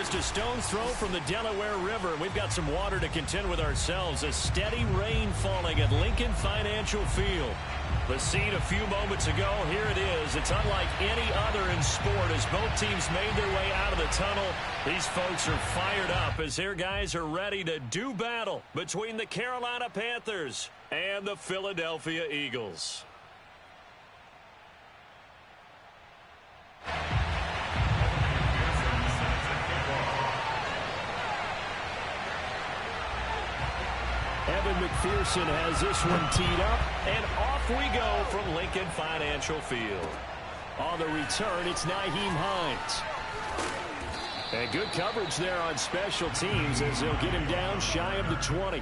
just a stone's throw from the Delaware River, and we've got some water to contend with ourselves. A steady rain falling at Lincoln Financial Field. The scene a few moments ago, here it is. It's unlike any other in sport as both teams made their way out of the tunnel. These folks are fired up as their guys are ready to do battle between the Carolina Panthers and the Philadelphia Eagles. Evan McPherson has this one teed up, and off we go from Lincoln Financial Field. On the return, it's Nyheim Hines. And good coverage there on special teams as they'll get him down shy of the 20.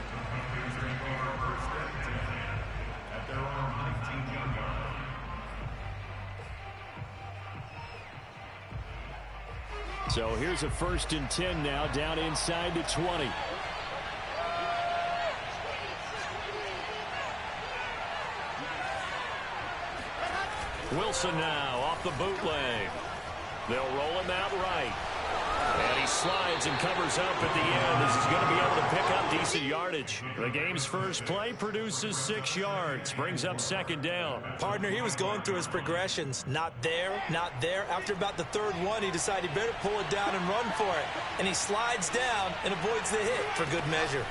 So here's a 1st and 10 now, down inside the 20. Wilson now off the bootleg. They'll roll him out right. And he slides and covers up at the end as he's going to be able to pick up decent yardage. The game's first play produces 6 yards. Brings up 2nd down. Partner, he was going through his progressions. Not there, not there. After about the 3rd one, he decided he better pull it down and run for it. And he slides down and avoids the hit for good measure.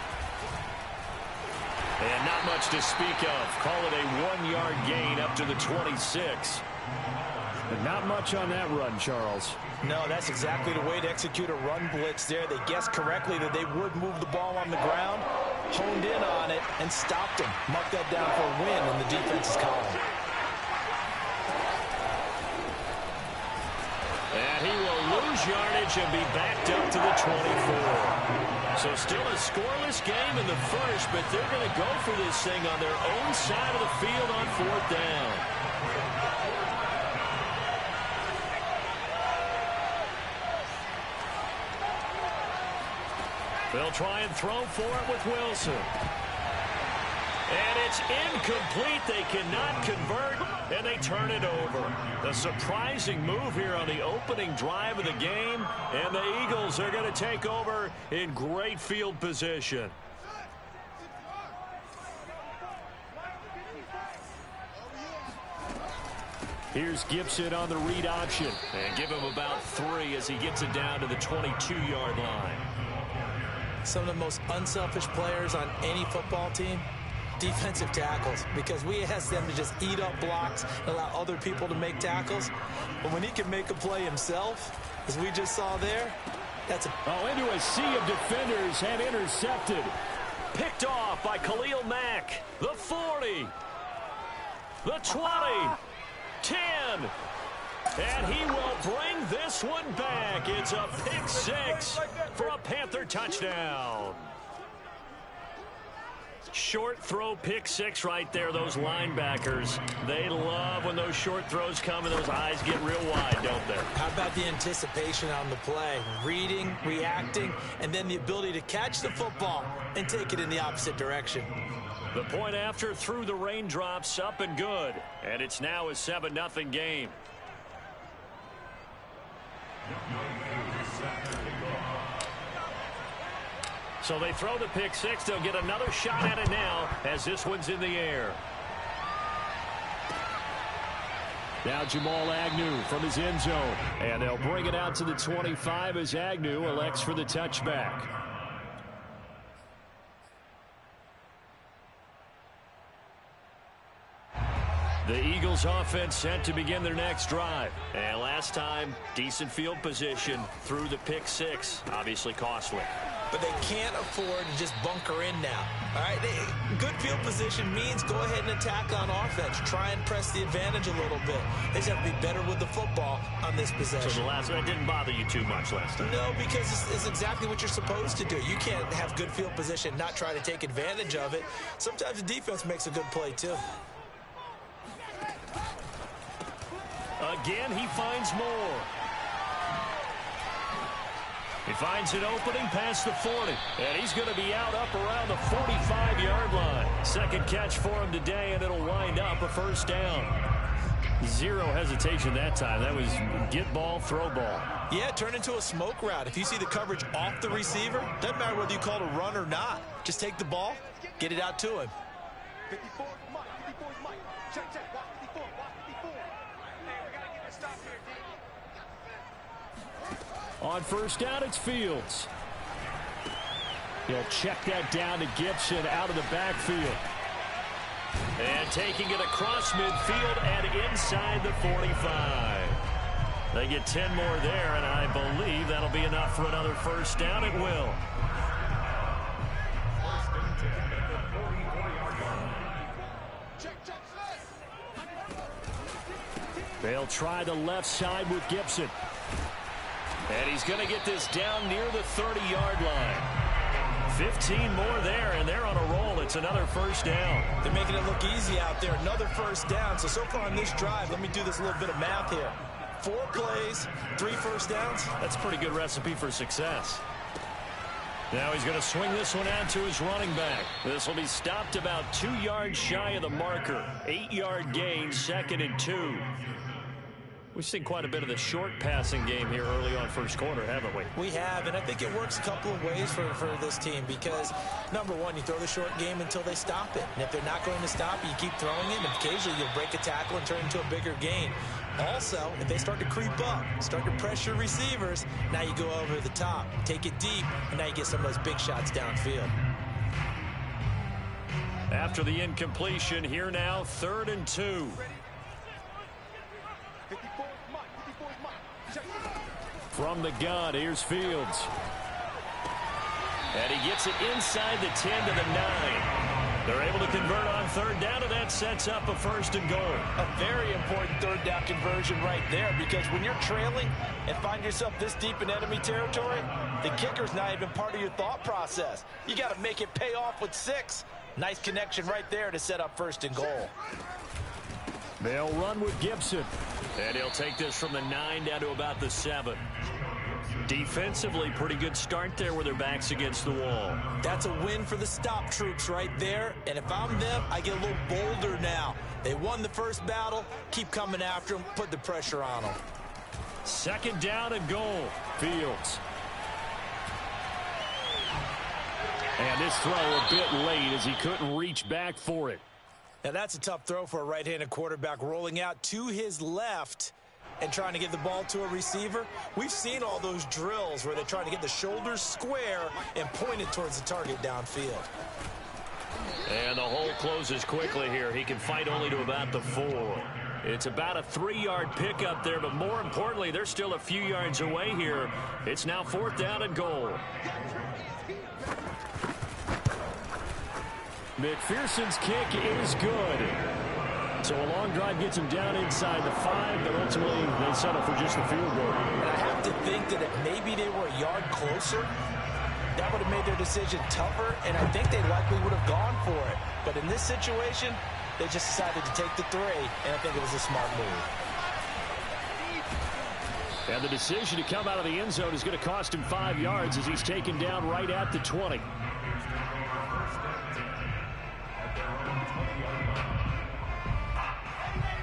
And not much to speak of. Call it a 1-yard gain up to the 26. But not much on that run, Charles. No, that's exactly the way to execute a run blitz there. They guessed correctly that they would move the ball on the ground, honed in on it, and stopped him. Marked that down for a win in the defense's column. And he will lose yardage and be backed up to the 24. So still a scoreless game in the first, but they're going to go for this thing on their own side of the field on 4th down. They'll try and throw for it with Wilson. And it's incomplete. They cannot convert, and they turn it over. A surprising move here on the opening drive of the game, and the Eagles are going to take over in great field position. Here's Gibson on the read option, and give him about 3 as he gets it down to the 22-yard line. Some of the most unselfish players on any football team, defensive tackles, because we ask them to just eat up blocks and allow other people to make tackles. But when he can make a play himself, as we just saw there, that's a... Oh, into a sea of defenders and intercepted. Picked off by Khalil Mack. The 40. The 20. 10. And he will bring this one back. It's a pick 6 for a Panther touchdown. Short throw pick 6 right there. Those linebackers, they love when those short throws come and those eyes get real wide, don't they? How about the anticipation on the play? Reading, reacting, and then the ability to catch the football and take it in the opposite direction. The point after through the raindrops, up and good. And it's now a 7-0 game. So they throw the pick 6. They'll get another shot at it now as this one's in the air. Now Jamal Agnew from his end zone. And they'll bring it out to the 25 as Agnew elects for the touchback. The Eagles offense set to begin their next drive. And last time, decent field position through the pick 6. Obviously costly. But they can't afford to just bunker in now. All right, good field position means go ahead and attack on offense. Try and press the advantage a little bit. They just have to be better with the football on this possession. So the last one didn't bother you too much last time? No, because it's exactly what you're supposed to do. You can't have good field position, not try to take advantage of it. Sometimes the defense makes a good play too. Again, he finds more. He finds an opening past the 40. And he's going to be out up around the 45-yard line. Second catch for him today, and it'll wind up a 1st down. Zero hesitation that time. That was get ball, throw ball. Yeah, turn into a smoke route. If you see the coverage off the receiver, doesn't matter whether you call it a run or not. Just take the ball, get it out to him. 54 is Mike. 54 is Mike. Check. Watch 54. Watch 54. Hey, we got to get a stop here, D. On first down, it's Fields. He'll check that down to Gibson out of the backfield. And taking it across midfield and inside the 45. They get 10 more there, and I believe that'll be enough for another first down. It will. They'll try the left side with Gibson. And he's going to get this down near the 30-yard line. 15 more there, and they're on a roll. It's another first down. They're making it look easy out there. Another first down. So far on this drive, let me do this little bit of math here. 4 plays, 3 first downs. That's a pretty good recipe for success. Now he's going to swing this one out to his running back. This will be stopped about 2 yards shy of the marker. 8-yard gain, 2nd and 2. We've seen quite a bit of the short passing game here early on first quarter, haven't we? We have, and I think it works a couple of ways for this team because, number one, you throw the short game until they stop it. And if they're not going to stop it, you keep throwing it, and occasionally you'll break a tackle and turn it into a bigger gain. Also, if they start to creep up, start to pressure receivers, now you go over the top, take it deep, and now you get some of those big shots downfield. After the incompletion, here now, 3rd and 2. 54 is Mike. 54 is Mike. Check. From the gun, here's Fields. And he gets it inside the 10 to the 9. They're able to convert on 3rd down, and that sets up a 1st and goal. A very important 3rd down conversion right there, because when you're trailing and find yourself this deep in enemy territory, the kicker's not even part of your thought process. You got to make it pay off with 6. Nice connection right there to set up 1st and goal. They'll run with Gibson. And he'll take this from the 9 down to about the 7. Defensively, pretty good start there with their backs against the wall. That's a win for the stop troops right there. And if I'm them, I get a little bolder now. They won the first battle. Keep coming after them. Put the pressure on them. 2nd down and goal. Fields. And this throw a bit late as he couldn't reach back for it. Now that's a tough throw for a right-handed quarterback, rolling out to his left and trying to get the ball to a receiver. We've seen all those drills where they're trying to get the shoulders square and point it towards the target downfield. And the hole closes quickly here. He can fight only to about the 4. It's about a 3-yard pickup there, but more importantly, they're still a few yards away here. It's now 4th down and goal. McPherson's kick is good. So a long drive gets him down inside the 5, but ultimately they settle for just the field goal. And I have to think that if maybe they were a yard closer, that would have made their decision tougher, and I think they likely would have gone for it. But in this situation, they just decided to take the 3, and I think it was a smart move. And the decision to come out of the end zone is going to cost him 5 yards as he's taken down right at the 20.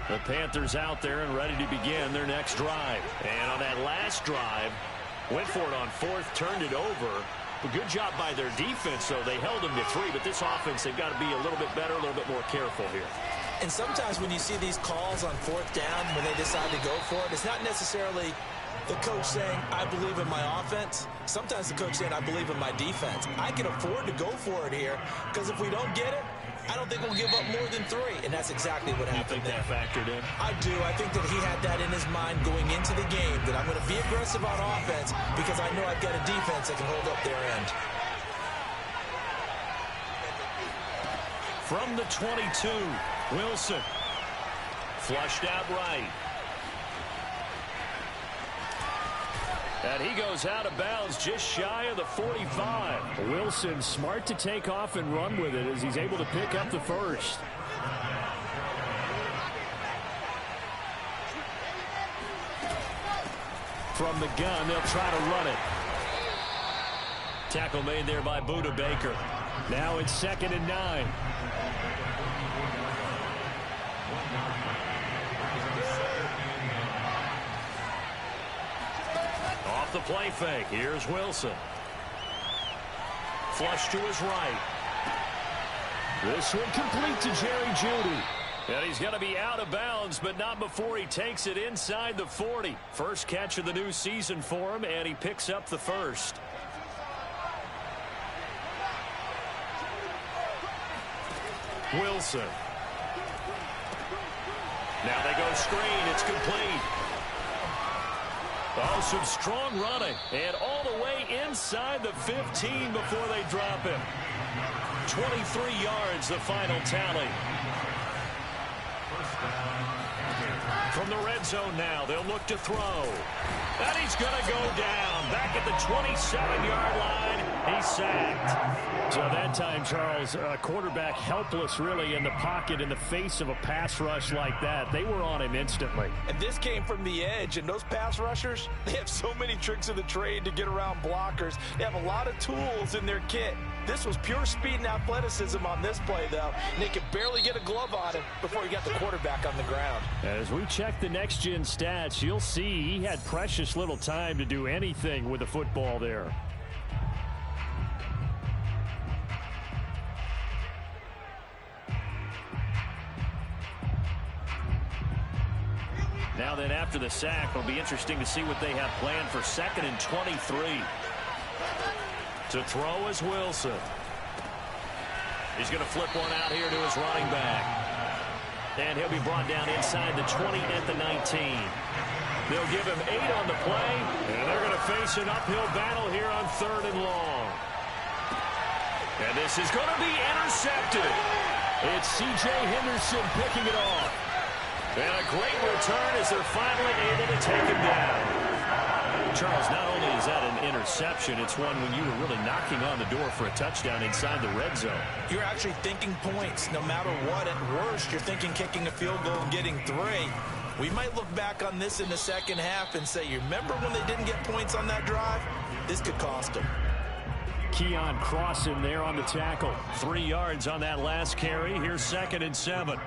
The Panthers out there and ready to begin their next drive. And on that last drive, went for it on 4th, turned it over. A good job by their defense, though. They held them to 3, but this offense, they've got to be a little bit better, a little bit more careful here. And sometimes when you see these calls on 4th down, when they decide to go for it, it's not necessarily the coach saying, I believe in my offense. Sometimes the coach saying, I believe in my defense. I can afford to go for it here, because if we don't get it, I don't think we'll give up more than 3, and that's exactly what happened there. You think that factored in? I do. I think that he had that in his mind going into the game, that I'm going to be aggressive on offense because I know I've got a defense that can hold up their end. From the 22, Wilson. Flushed out right. And he goes out of bounds just shy of the 45. Wilson smart to take off and run with it as he's able to pick up the 1st. From the gun, they'll try to run it. Tackle made there by Budda Baker. Now it's 2nd and 9. Off the play fake. Here's Wilson. Flush to his right. This one complete to Jerry Jeudy. And he's going to be out of bounds, but not before he takes it inside the 40. First catch of the new season for him, and he picks up the first. Wilson. Now they go screen. It's complete. Oh, some strong running. And all the way inside the 15 before they drop him. 23 yards, the final tally. From the red zone now, they'll look to throw. And he's going to go down. Back at the 27-yard line, he's sacked. So that time, Charles, quarterback helpless really in the pocket in the face of a pass rush like that. They were on him instantly. And this came from the edge, and those pass rushers, they have so many tricks of the trade to get around blockers. They have a lot of tools in their kit. This was pure speed and athleticism on this play, though. And they could barely get a glove on him before he got the quarterback on the ground. As we check the next-gen stats, you'll see he had precious little time to do anything with the football there. Now then, after the sack, it'll be interesting to see what they have planned for 2nd and 23. To throw is Wilson. He's going to flip one out here to his running back. And he'll be brought down inside the 20 at the 19. They'll give him 8 on the play, and they're going to face an uphill battle here on 3rd and long. And this is going to be intercepted. It's C.J. Henderson picking it off. And a great return as they're finally able to take him down. Charles, not only is that an interception, it's one when you were really knocking on the door for a touchdown inside the red zone. You're actually thinking points. No matter what, at worst, you're thinking kicking a field goal and getting 3. We might look back on this in the second half and say, you remember when they didn't get points on that drive? This could cost them. Keon Crossan there on the tackle. 3 yards on that last carry. Here's 2nd and 7.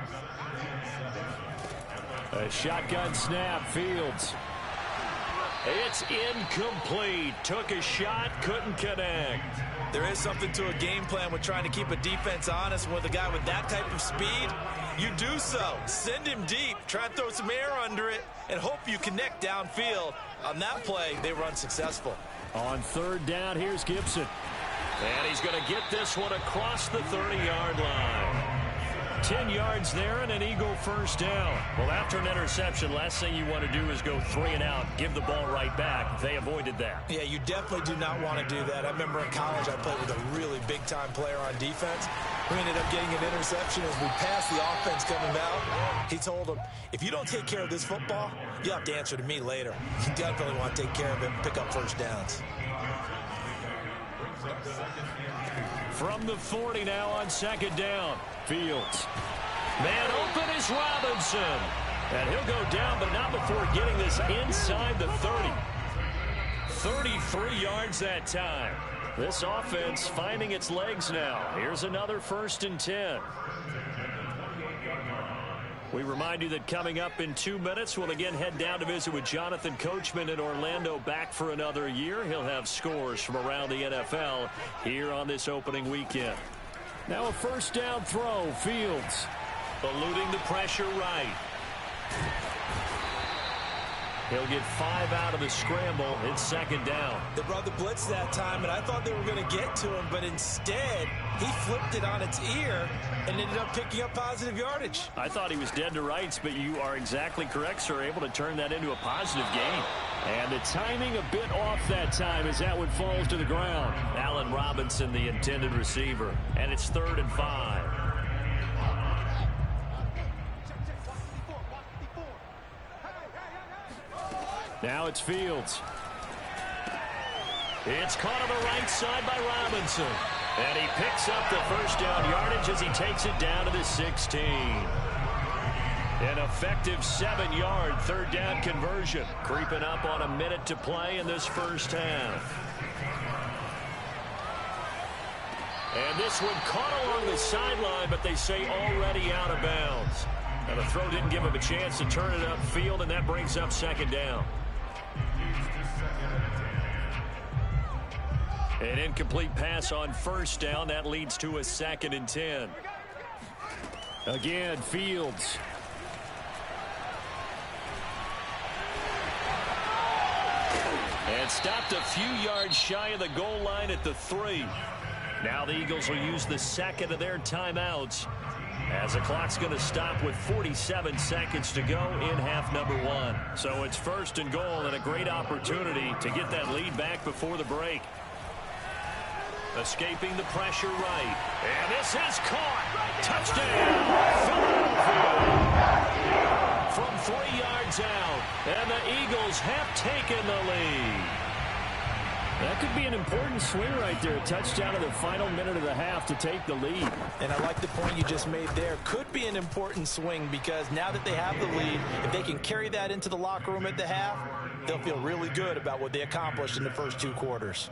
A shotgun snap, Fields. It's incomplete. Took a shot, couldn't connect. There is something to a game plan with trying to keep a defense honest with a guy with that type of speed. You do so. Send him deep. Try and throw some air under it and hope you connect downfield. On that play, they were unsuccessful. On 3rd down, here's Gibson. And he's going to get this one across the 30-yard line. 10 yards there and an Eagle first down. Well, after an interception, last thing you want to do is go 3 and out, give the ball right back. They avoided that. Yeah, you definitely do not want to do that. I remember in college I played with a really big-time player on defense. We ended up getting an interception as we passed the offense coming out. He told him, if you don't take care of this football, you'll have to answer to me later. You definitely want to take care of it and pick up first downs. From the 40 now on 2nd down. Fields. Man open is Robinson. And he'll go down, but not before getting this inside the 30. 33 yards that time. This offense finding its legs now. Here's another 1st and 10. We remind you that coming up in 2 minutes, we'll again head down to visit with Jonathan Coachman in Orlando, back for another year. He'll have scores from around the NFL here on this opening weekend. Now a 1st down throw, Fields. Eluding the pressure right. He'll get 5 out of the scramble. It's 2nd down. They brought the blitz that time, and I thought they were going to get to him, but instead he flipped it on its ear and ended up picking up positive yardage. I thought he was dead to rights, but you are exactly correct, sir. Able to turn that into a positive gain. And the timing a bit off that time as that one falls to the ground. Allen Robinson, the intended receiver. And it's 3rd and 5. Now it's Fields. It's caught on the right side by Robinson. And he picks up the 1st down yardage as he takes it down to the 16. An effective 7-yard 3rd down conversion. Creeping up on a minute to play in this first half. And this one caught along the sideline, but they say already out of bounds. Now the throw didn't give him a chance to turn it upfield, and that brings up 2nd down. An incomplete pass on first down. That leads to a 2nd and 10. Again, Fields. And stopped a few yards shy of the goal line at the 3. Now the Eagles will use the 2nd of their timeouts, as the clock's going to stop with 47 seconds to go in half number 1. So it's 1st and goal and a great opportunity to get that lead back before the break. Escaping the pressure right. And this is caught. Touchdown, Philadelphia. From 3 yards out. And the Eagles have taken the lead. That could be an important swing right there. A touchdown in the final minute of the half to take the lead. And I like the point you just made there. Could be an important swing because now that they have the lead, if they can carry that into the locker room at the half, they'll feel really good about what they accomplished in the first 2 quarters.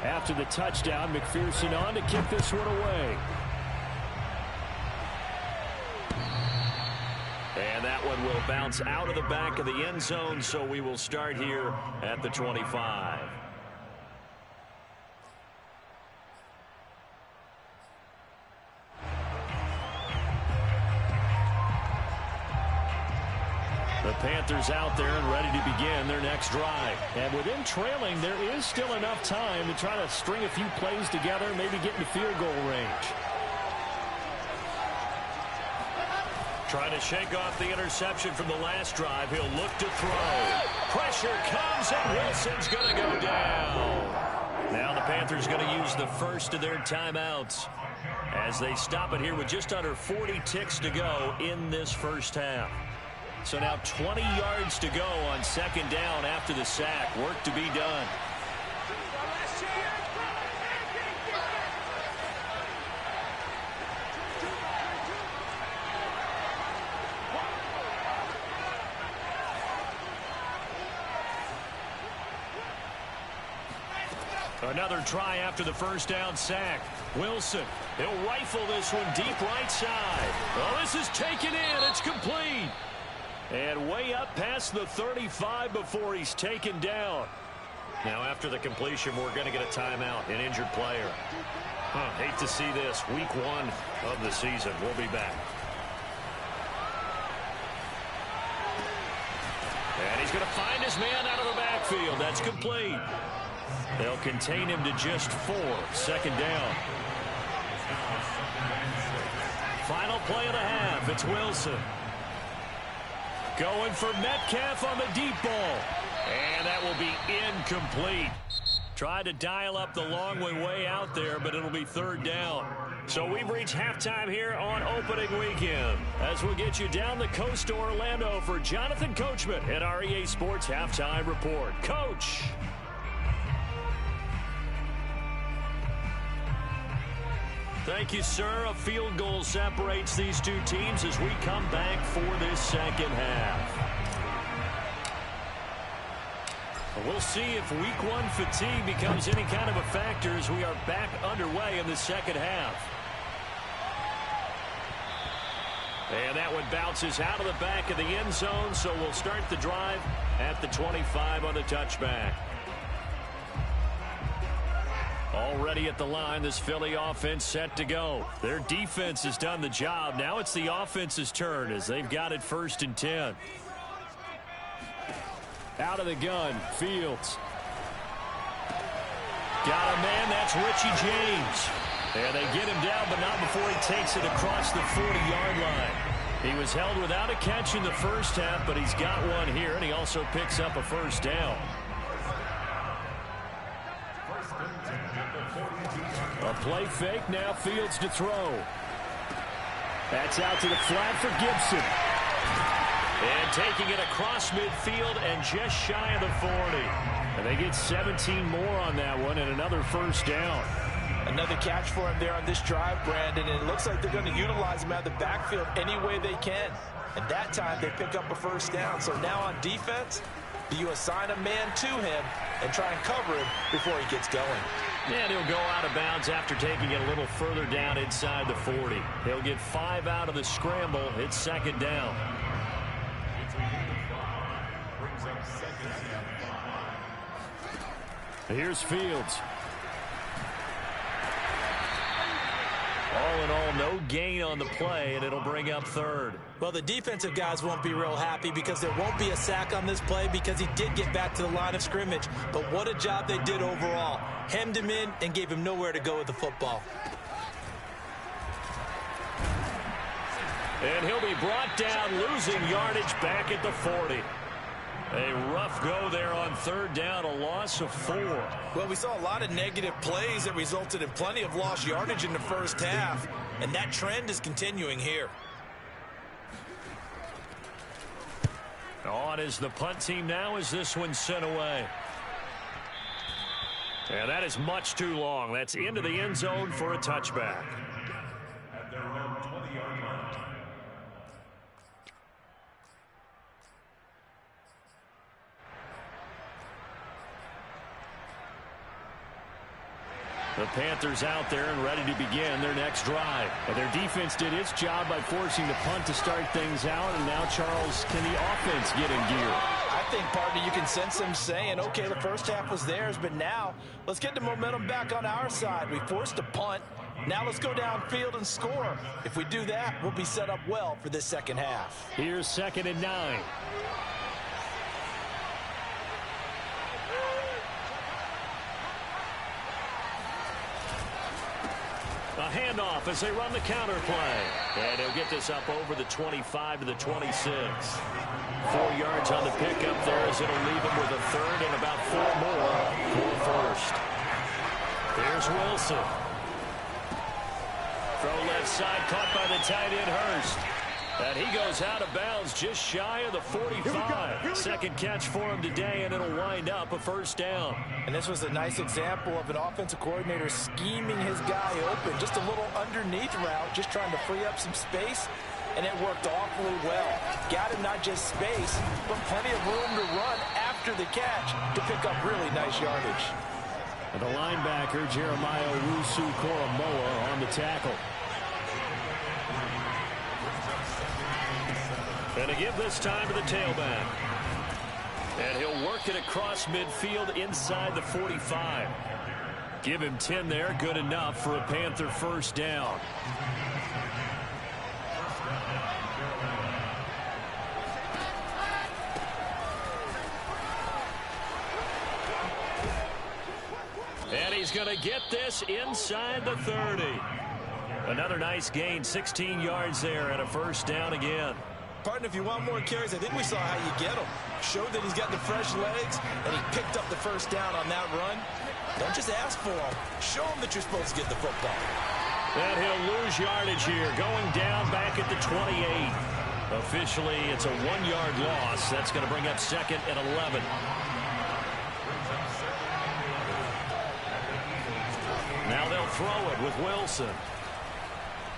After the touchdown, McPherson on to kick this one away. And that one will bounce out of the back of the end zone, so we will start here at the 25. The Panthers out there and ready to begin their next drive. And with them trailing, there is still enough time to try to string a few plays together, maybe get into field goal range. Trying to shake off the interception from the last drive. He'll look to throw. Pressure comes, and Wilson's going to go down. Now the Panthers going to use the first of their timeouts as they stop it here with just under 40 ticks to go in this first half. So now 20 yards to go on 2nd down after the sack. Work to be done. Another try after the first down sack. Wilson, he'll rifle this one deep right side. Oh, this is taken in. It's complete. And way up past the 35 before he's taken down. Now after the completion, we're going to get a timeout, an injured player. Hate to see this. Week 1 of the season. We'll be back. And he's going to find his man out of the backfield. That's complete. They'll contain him to just 4. 2nd down. Final play of the half. It's Wilson. Going for Metcalf on the deep ball. And that will be incomplete. Tried to dial up the long way out there, but it'll be 3rd down. So we've reached halftime here on opening weekend. As we'll get you down the coast to Orlando for Jonathan Coachman at our EA Sports Halftime Report. Coach. Thank you, sir. A field goal separates these two teams as we come back for this 2nd half. We'll see if Week 1 fatigue becomes any kind of a factor as we are back underway in the 2nd half. And that one bounces out of the back of the end zone, so we'll start the drive at the 25 on the touchback. Already at the line, this Philly offense set to go. Their defense has done the job. Now it's the offense's turn as they've got it 1st and 10. Out of the gun, Fields. Got a man, that's Richie James. And they get him down, but not before he takes it across the 40-yard line. He was held without a catch in the first half, but he's got one here, and he also picks up a 1st down. A play fake, now Fields to throw. That's out to the flat for Gibson. And taking it across midfield and just shy of the 40. And they get 17 more on that one and another 1st down. Another catch for him there on this drive, Brandon, and it looks like they're going to utilize him out of the backfield any way they can. And that time they pick up a 1st down. So now on defense, Do you assign a man to him and try and cover him before he gets going? And he'll go out of bounds after taking it a little further down inside the 40. He'll get 5 out of the scramble. It's second down. Here's Fields. All in all, no gain on the play, and it'll bring up third. Well, the defensive guys won't be real happy because there won't be a sack on this play because he did get back to the line of scrimmage. But what a job they did overall. Hemmed him in and gave him nowhere to go with the football. And he'll be brought down, losing yardage back at the 40. A rough go there on third down, a loss of 4. Well, we saw a lot of negative plays that resulted in plenty of lost yardage in the first half, and that trend is continuing here. On is the punt team now as this one's sent away. And that is much too long. That's into the end zone for a touchback. At their own 20-yard line. The Panthers out there and ready to begin their next drive. And their defense did its job by forcing the punt to start things out. And now, Charles, can the offense get in gear? I think, partner, you can sense them saying, okay, the first half was theirs, but now let's get the momentum back on our side. We forced a punt. Now let's go downfield and score. If we do that, we'll be set up well for this second half. Here's 2nd and 9. A handoff as they run the counter play. And he'll get this up over the 25 to the 26. 4 yards on the pickup there as it'll leave him with a third and about 4 more for first. Here's Wilson. Throw left side, caught by the tight end Hurst. And he goes out of bounds just shy of the 45. Second catch for him today, and it'll wind up a first down. And this was a nice example of an offensive coordinator scheming his guy open. Just a little underneath route, just trying to free up some space, and it worked awfully well. Got him not just space, but plenty of room to run after the catch to pick up really nice yardage. And the linebacker, Jeremiah Owusu-Koramoah, on the tackle. And a give this time to the tailback. And he'll work it across midfield inside the 45. Give him 10 there, good enough for a Panther first down. And he's going to get this inside the 30. Another nice gain, 16 yards there and a first down again. Partner, if you want more carries, I think we saw how you get him. Showed that he's got the fresh legs, and he picked up the first down on that run. Don't just ask for him. Show him that you're supposed to get the football. And he'll lose yardage here, going down back at the 28. Officially, it's a 1-yard loss. That's going to bring up 2nd and 11. Now they'll throw it with Wilson.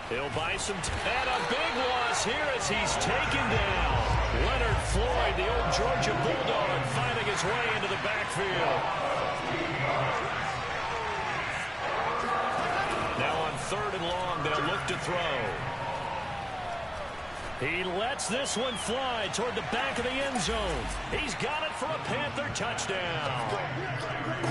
He'll buy some and a big loss here as he's taken down. Leonard Floyd, the old Georgia Bulldog, finding his way into the backfield. Now on 3rd and long, they'll look to throw. He lets this one fly toward the back of the end zone. He's got it for a Panther touchdown.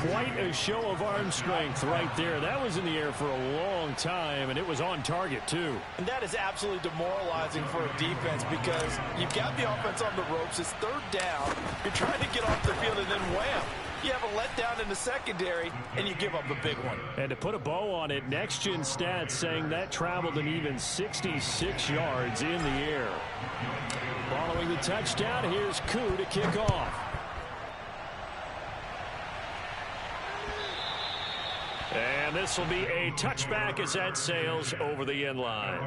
Quite a show of arm strength right there. That was in the air for a long time, and it was on target, too. And that is absolutely demoralizing for a defense because you've got the offense on the ropes. It's 3rd down. You're trying to get off the field, and then wham. You have a letdown in the secondary, and you give up a big one. And to put a bow on it, Next Gen Stats saying that traveled an even 66 yards in the air. Following the touchdown, here's Koo to kick off. And this will be a touchback as that sails over the end line.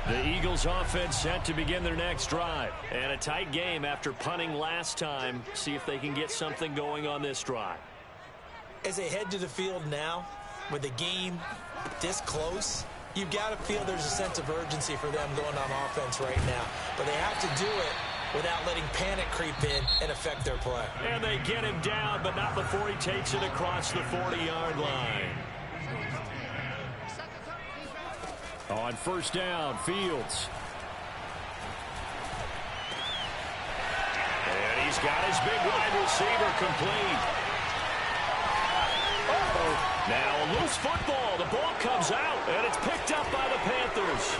The Eagles offense set to begin their next drive. And a tight game after punting last time. See if they can get something going on this drive. As they head to the field now, with the game this close, you've got to feel there's a sense of urgency for them going on offense right now. But they have to do it without letting panic creep in and affect their play. And they get him down, but not before he takes it across the 40-yard line. On first down, Fields. And he's got his big wide receiver complete. Now a loose football. The ball comes out, and it's picked up by the Panthers.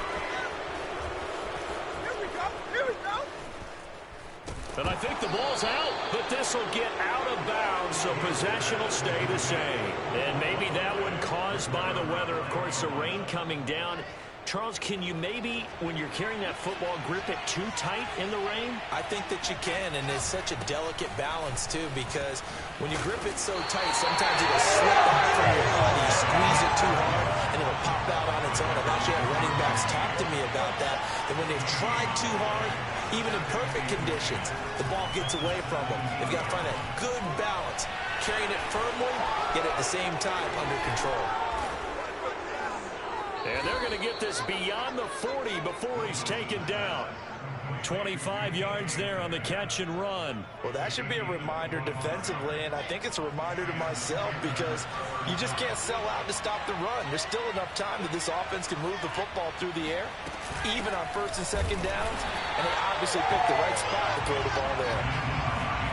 Here we go. And I think the ball's out, but this will get out of bounds, so possession will stay the same. And maybe that one caused by the weather. Of course, the rain coming down. Charles, can you maybe, when you're carrying that football, grip it too tight in the rain? I think that you can, and it's such a delicate balance, too, because when you grip it so tight, sometimes it'll slip out from your body. You squeeze it too hard, and it'll pop out on its own. I've actually had running backs talk to me about that when they've tried too hard, even in perfect conditions, the ball gets away from them. They've got to find a good balance, carrying it firmly, yet at the same time under control. And they're going to get this beyond the 40 before he's taken down. 25 yards there on the catch and run. Well, that should be a reminder defensively, and I think it's a reminder to myself because you just can't sell out to stop the run. There's still enough time that this offense can move the football through the air, even on first and second downs, and they obviously picked the right spot to throw the ball there.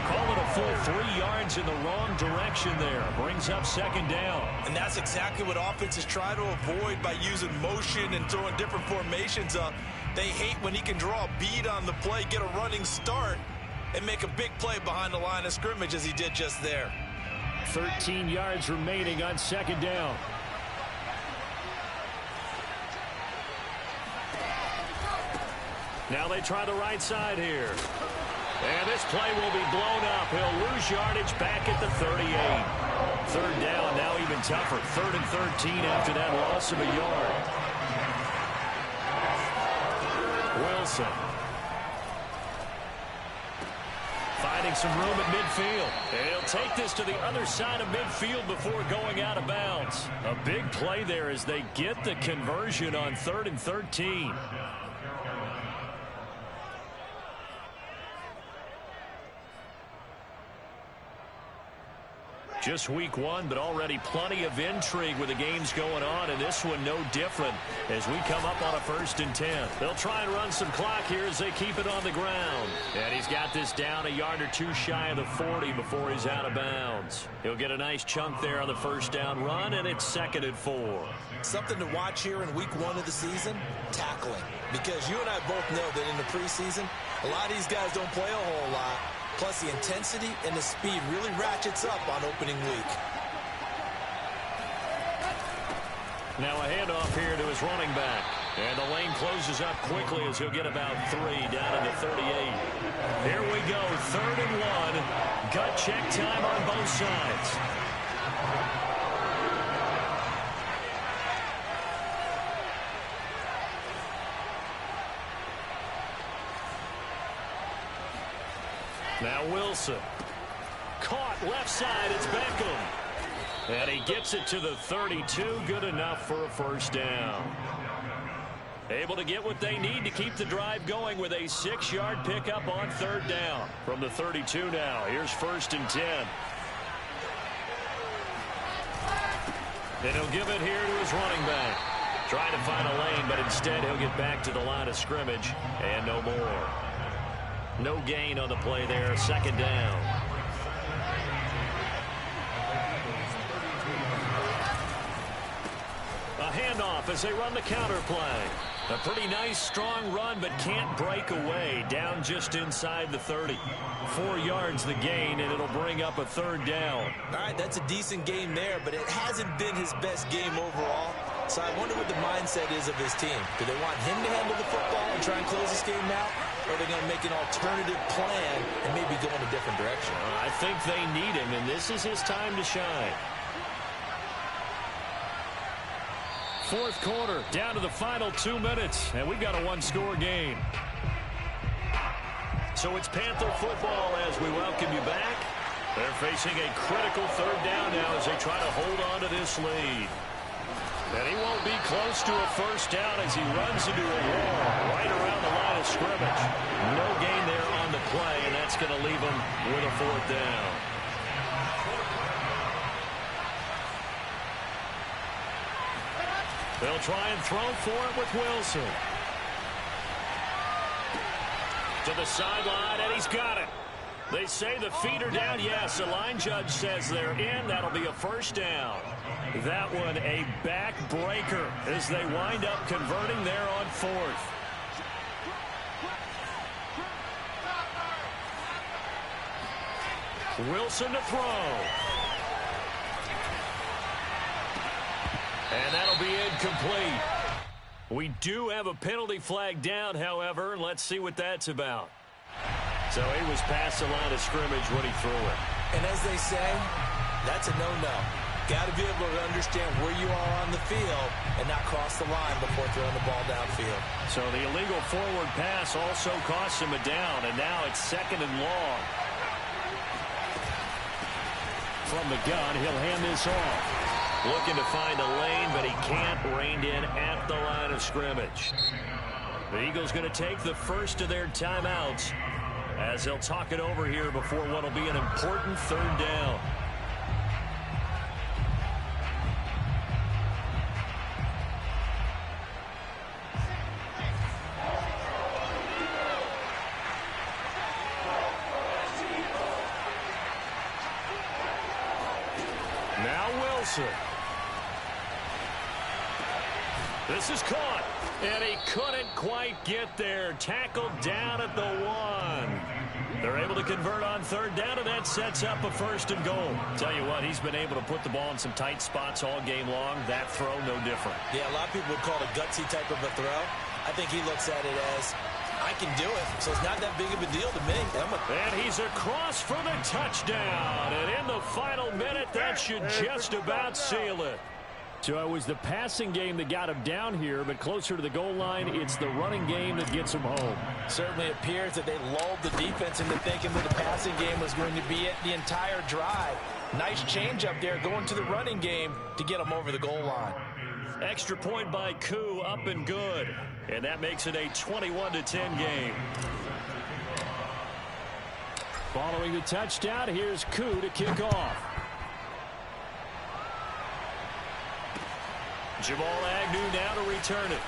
Call it a full 3 yards in the wrong direction there. Brings up second down. And that's exactly what offenses try to avoid by using motion and throwing different formations up. They hate when he can draw a bead on the play, get a running start, and make a big play behind the line of scrimmage as he did just there. 13 yards remaining on second down. Now they try the right side here. And this play will be blown up. He'll lose yardage back at the 38. Third down, now even tougher. 3rd and 13 after that loss of a yard. Wilson. Finding some room at midfield. And he'll take this to the other side of midfield before going out of bounds. A big play there as they get the conversion on 3rd and 13. Just week 1, but already plenty of intrigue with the games going on, and this one no different as we come up on a 1st and 10. They'll try and run some clock here as they keep it on the ground. And he's got this down a yard or two shy of the 40 before he's out of bounds. He'll get a nice chunk there on the first down run, and it's 2nd and 4. Something to watch here in week 1 of the season, tackling. Because you and I both know that in the preseason, a lot of these guys don't play a whole lot. Plus, the intensity and the speed really ratchets up on opening week. Now a handoff here to his running back. And the lane closes up quickly as he'll get about 3 down to the 38. Here we go, 3rd and 1. Gut check time on both sides. Now Wilson. Caught left side. It's Beckham. And he gets it to the 32. Good enough for a first down. Able to get what they need to keep the drive going with a 6-yard pickup on 3rd down. From the 32 now. Here's 1st and 10. And he'll give it here to his running back. Trying to find a lane, but instead he'll get back to the line of scrimmage. And no more. No gain on the play there. 2nd down. A handoff as they run the counter play. A pretty nice, strong run, but can't break away. Down just inside the 30. 4 yards the gain, and it'll bring up a 3rd down. All right, that's a decent game there, but it hasn't been his best game overall. So I wonder what the mindset is of his team. Do they want him to handle the football and try and close this game out? Or are they going to make an alternative plan and maybe go in a different direction? I think they need him, and this is his time to shine. 4th quarter, down to the final 2 minutes, and we've got a 1-score game. So it's Panther football as we welcome you back. They're facing a critical 3rd down now as they try to hold on to this lead. And he won't be close to a first down as he runs into a wall right around the line of scrimmage. No gain there on play, and that's going to leave them with a 4th down. They'll try and throw for it with Wilson. To the sideline, and he's got it. They say the feet are down. Yes, the line judge says they're in. That'll be a 1st down. That one a backbreaker as they wind up converting there on 4th. Wilson to throw. And that'll be incomplete. We do have a penalty flag down, however. Let's see what that's about. So he was past the line of scrimmage when he threw it. And as they say, that's a no-no. Got to be able to understand where you are on the field and not cross the line before throwing the ball downfield. So the illegal forward pass also costs him a down, and now it's 2nd and long. From the gun, he'll hand this off. Looking to find a lane, but he can't. Reined in at the line of scrimmage. The Eagles going to take the first of their timeouts as they'll talk it over here before what will be an important 3rd down. Now Wilson. This is caught, and he couldn't quite get there. Tackled down at the 1. They're able to convert on 3rd down, and that sets up a 1st and goal. Tell you what, he's been able to put the ball in some tight spots all game long. That throw, no different. Yeah, a lot of people would call it a gutsy type of a throw. I think he looks at it as, I can do it, so it's not that big of a deal to me. And he's across for the touchdown. And in the final minute, that should just about seal it. So it was the passing game that got him down here, but closer to the goal line, it's the running game that gets him home. Certainly appears that they lulled the defense into thinking that the passing game was going to be it the entire drive. Nice change up there going to the running game to get him over the goal line. Extra point by Koo, up and good. And that makes it a 21-10 game. Following the touchdown, here's Koo to kick off. Jamal Agnew now to return it.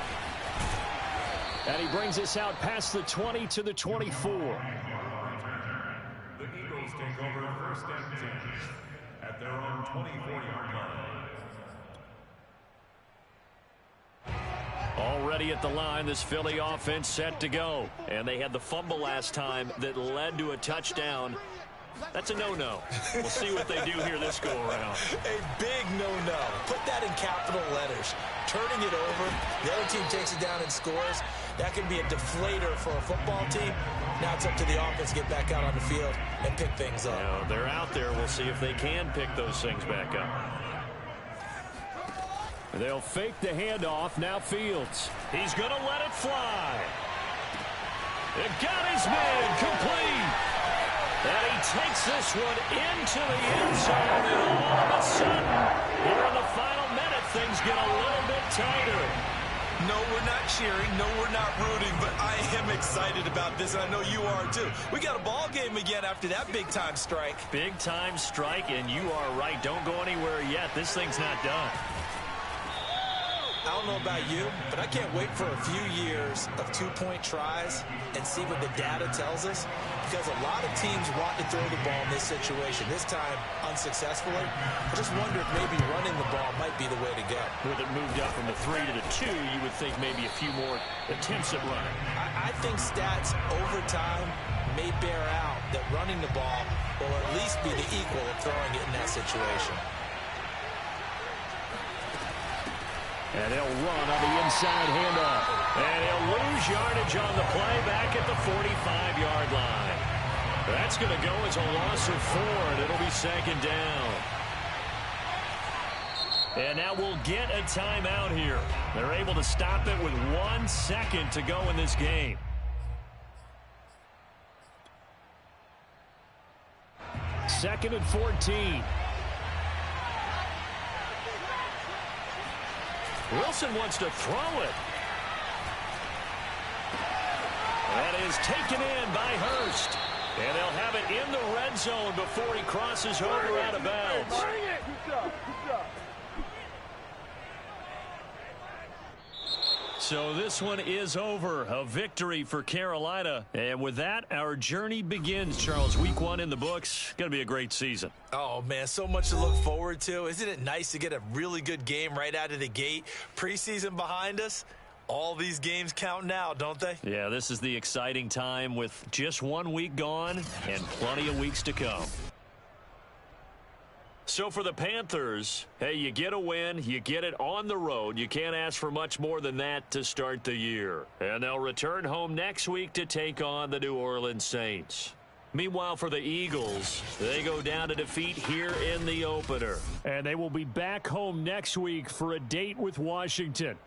And he brings us out past the 20 to the 24. The Eagles take over 1st and 10 at their own 24-yard line. Already at the line, this Philly offense set to go. And they had the fumble last time that led to a touchdown. That's a no-no. We'll see what they do here this go-around. A big no-no. Put that in capital letters. Turning it over, the other team takes it down and scores. That can be a deflator for a football team. Now it's up to the offense to get back out on the field and pick things up. Now, they're out there. We'll see if they can pick those things back up. They'll fake the handoff. Now Fields. He's going to let it fly. It got his man complete. And he takes this one into the end zone, and all of a sudden, here in the final minute, things get a little bit tighter. No, we're not cheering. No, we're not rooting, but I am excited about this, and I know you are too. We got a ball game again after that big-time strike. Big-time strike, and you are right. Don't go anywhere yet. This thing's not done. I don't know about you, but I can't wait for a few years of two-point tries and see what the data tells us, because a lot of teams want to throw the ball in this situation, this time unsuccessfully. I just wonder if maybe running the ball might be the way to go. With it moved up from the 3 to the 2, you would think maybe a few more attempts at running. I think stats over time may bear out that running the ball will at least be the equal of throwing it in that situation. And he'll run on the inside handoff. And he'll lose yardage on the play back at the 45-yard line. That's going to go as a loss of 4, and it'll be 2nd down. And now we'll get a timeout here. They're able to stop it with 1 second to go in this game. Second and 14. Wilson wants to throw it. That is taken in by Hurst. And they'll have it in the red zone before he crosses over out of bounds. So this one is over. A victory for Carolina. And with that, our journey begins, Charles. Week 1 in the books. Going to be a great season. Oh, man, so much to look forward to. Isn't it nice to get a really good game right out of the gate? Preseason behind us. All these games count now, don't they? Yeah, this is the exciting time with just 1 week gone and plenty of weeks to come. So for the Panthers, hey, you get a win, you get it on the road. You can't ask for much more than that to start the year. And they'll return home next week to take on the New Orleans Saints. Meanwhile, for the Eagles, they go down to defeat here in the opener. And they will be back home next week for a date with Washington.